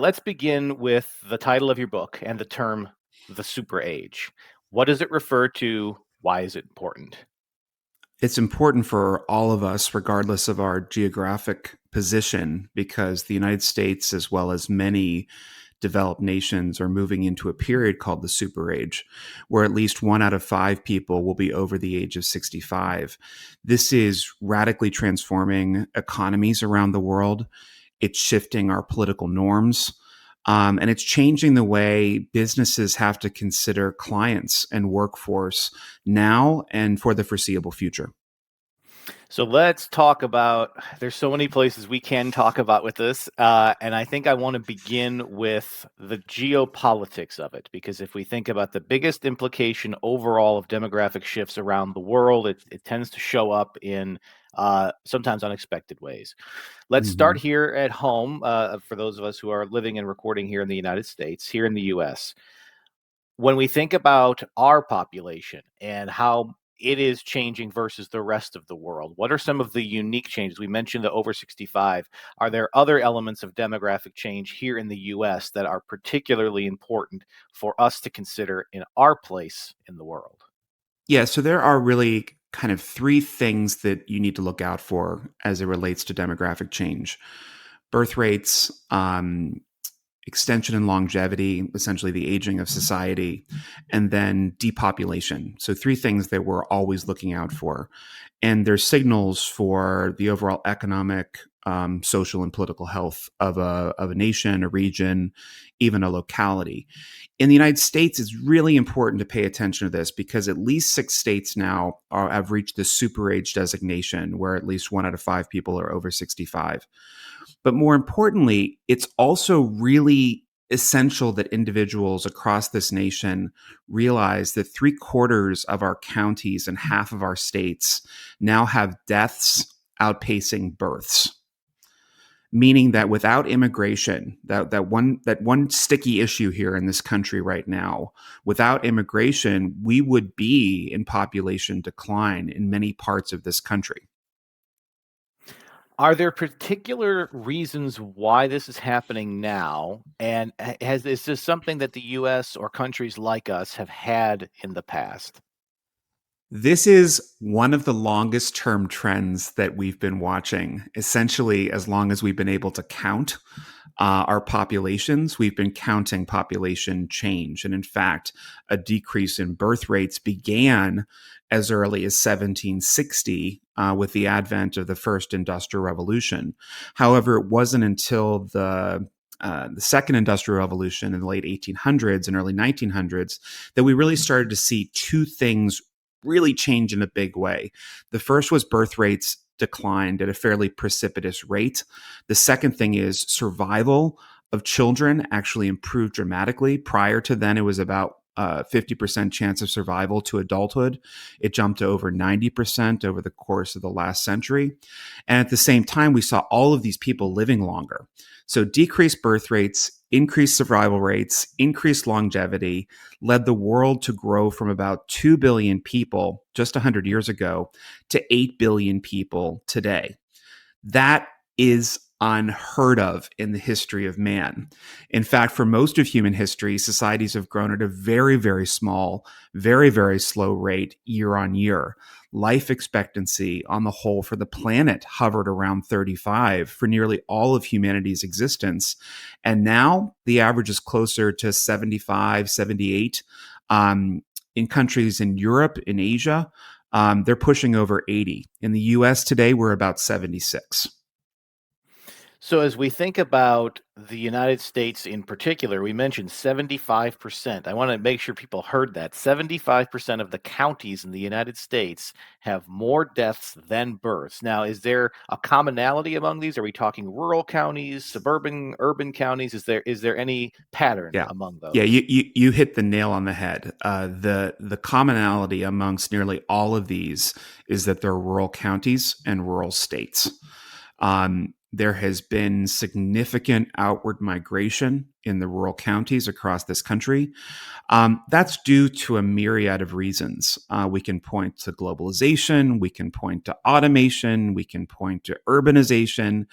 Let's begin with the title of your book and the term the super age. What does it refer to? Why is it important? It's important for all of us, regardless of our geographic position, because the United States, as well as many developed nations, are moving into a period called the super age, where at least 1 out of 5 people will be over the age of 65. This is radically transforming economies around the world. It's shifting our political norms. And it's changing the way businesses have to consider clients and workforce now and for the foreseeable future. So let's talk about, there's so many places we can talk about with this. And I think I want to begin with the geopolitics of it, because if we think about the biggest implication overall of demographic shifts around the world, it tends to show up in sometimes unexpected ways. Let's start Mhm. here at home for those of us who are living and recording here in the United States, here in the US. When we think about our population and how it is changing versus the rest of the world, what are some of the unique changes? We mentioned the over 65. Are there other elements of demographic change here in the US that are particularly important for us to consider in our place in the world? Yeah, so there are really kind of 3 things that you need to look out for as it relates to demographic change: birth rates, extension and longevity, essentially the aging of society, and then depopulation. So, 3 things that we're always looking out for. And there's signals for the overall economic, social, and political health of a nation, a region, even a locality. In the United States, it's really important to pay attention to this because at least 6 states now have reached the super age designation, where at least 1 out of 5 people are over 65. But more importantly, it's also really essential that individuals across this nation realize that 3/4 of our counties and half of our states now have deaths outpacing births. Meaning that without immigration, that one sticky issue here in this country right now, without immigration, we would be in population decline in many parts of this country. Are there particular reasons why this is happening now? And is this something that the US or countries like us have had in the past? This is one of the longest term trends that we've been watching. Essentially, as long as we've been able to count our populations, we've been counting population change. And in fact, a decrease in birth rates began as early as 1760 with the advent of the first industrial revolution. However, it wasn't until the second industrial revolution in the late 1800s and early 1900s that we really started to see 2 things really change in a big way. The first was birth rates declined at a fairly precipitous rate. The second thing is survival of children actually improved dramatically. Prior to then, it was about 50% chance of survival to adulthood. It jumped to over 90% over the course of the last century. And at the same time, we saw all of these people living longer. So decreased birth rates, increased survival rates, increased longevity led the world to grow from about 2 billion people just 100 years ago to 8 billion people today. That is unheard of in the history of man. In fact, for most of human history, societies have grown at a very, very small, very, very slow rate year on year. Life expectancy on the whole for the planet hovered around 35 for nearly all of humanity's existence. And now the average is closer to 75, 78. In countries in Europe, in Asia, they're pushing over 80. In the US today, we're about 76. So, as we think about the United States in particular, we mentioned 75%. I want to make sure people heard that. 75% of the counties in the United States have more deaths than births. Now, is there a commonality among these? Are we talking rural counties, suburban, urban counties? Is there any pattern Yeah. among Yeah, those? you hit the nail on the head. The commonality amongst nearly all of these is that they're rural counties and rural states. There has been significant outward migration in the rural counties across this country. That's due to a myriad of reasons. We can point to globalization, we can point to automation, we can point to urbanization.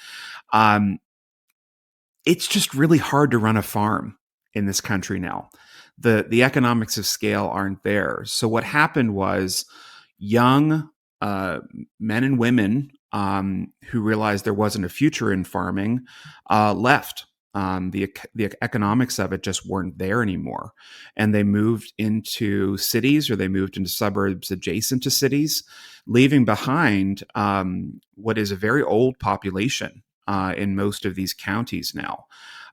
Um, it's just really hard to run a farm in this country now. The economics of scale aren't there. So what happened was young men and women who realized there wasn't a future in farming left. The economics of it just weren't there anymore, and they moved into cities, or they moved into suburbs adjacent to cities, leaving behind what is a very old population in most of these counties now.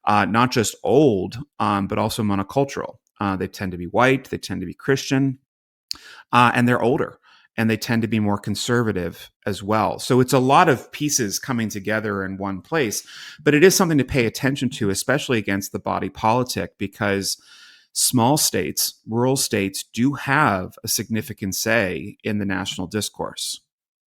Not just old, but also monocultural. They tend to be white, they tend to be Christian, and they're older, and they tend to be more conservative as well. So it's a lot of pieces coming together in one place, but it is something to pay attention to, especially against the body politic, because small states, rural states, do have a significant say in the national discourse.